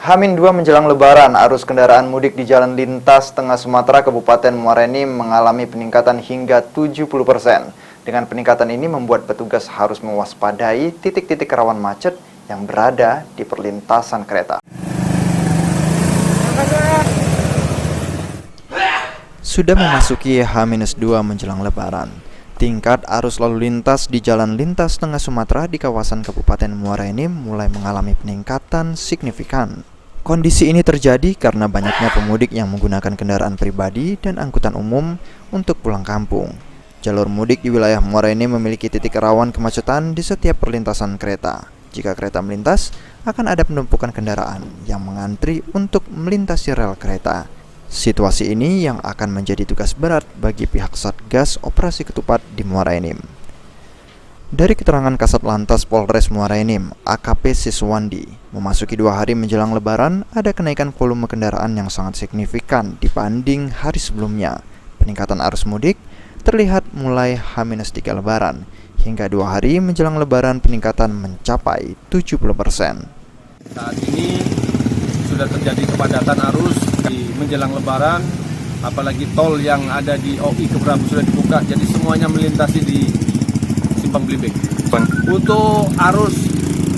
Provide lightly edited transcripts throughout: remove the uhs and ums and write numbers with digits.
H-2 menjelang Lebaran, arus kendaraan mudik di Jalan Lintas Tengah Sumatera Kabupaten Muara Enim mengalami peningkatan hingga 70%. Dengan peningkatan ini membuat petugas harus mewaspadai titik-titik rawan macet yang berada di perlintasan kereta. Sudah memasuki H-2 menjelang Lebaran, tingkat arus lalu lintas di Jalan Lintas Tengah Sumatera di kawasan Kabupaten Muara Enim mulai mengalami peningkatan signifikan. Kondisi ini terjadi karena banyaknya pemudik yang menggunakan kendaraan pribadi dan angkutan umum untuk pulang kampung. Jalur mudik di wilayah Muara Enim memiliki titik rawan kemacetan di setiap perlintasan kereta. Jika kereta melintas, akan ada penumpukan kendaraan yang mengantri untuk melintasi rel kereta. Situasi ini yang akan menjadi tugas berat bagi pihak Satgas Operasi Ketupat di Muara Enim. Dari keterangan Kasat Lantas Polres Muara Enim, AKP Siswandi, memasuki 2 hari menjelang Lebaran, ada kenaikan volume kendaraan yang sangat signifikan dibanding hari sebelumnya. Peningkatan arus mudik terlihat mulai H-3 Lebaran, hingga 2 hari menjelang Lebaran peningkatan mencapai 70%. Saat ini sudah terjadi kepadatan arus di menjelang Lebaran, apalagi tol yang ada di OI Kebrabu sudah dibuka, jadi semuanya melintasi di Simpang Blimbing. Untuk arus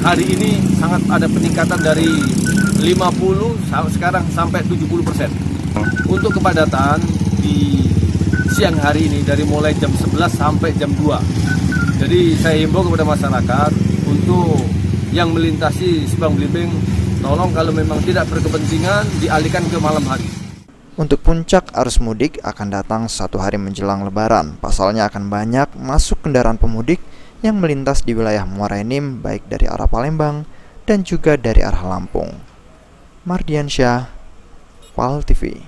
hari ini sangat ada peningkatan dari 50 sekarang sampai 70%. Untuk kepadatan di siang hari ini dari mulai jam 11 sampai jam 2. Jadi saya himbau kepada masyarakat untuk yang melintasi Simpang Blimbing, tolong kalau memang tidak berkepentingan dialihkan ke malam hari. Untuk puncak arus mudik akan datang 1 hari menjelang Lebaran. Pasalnya akan banyak masuk kendaraan pemudik yang melintas di wilayah Muara Enim baik dari arah Palembang dan juga dari arah Lampung. Mardiansyah, PAL TV.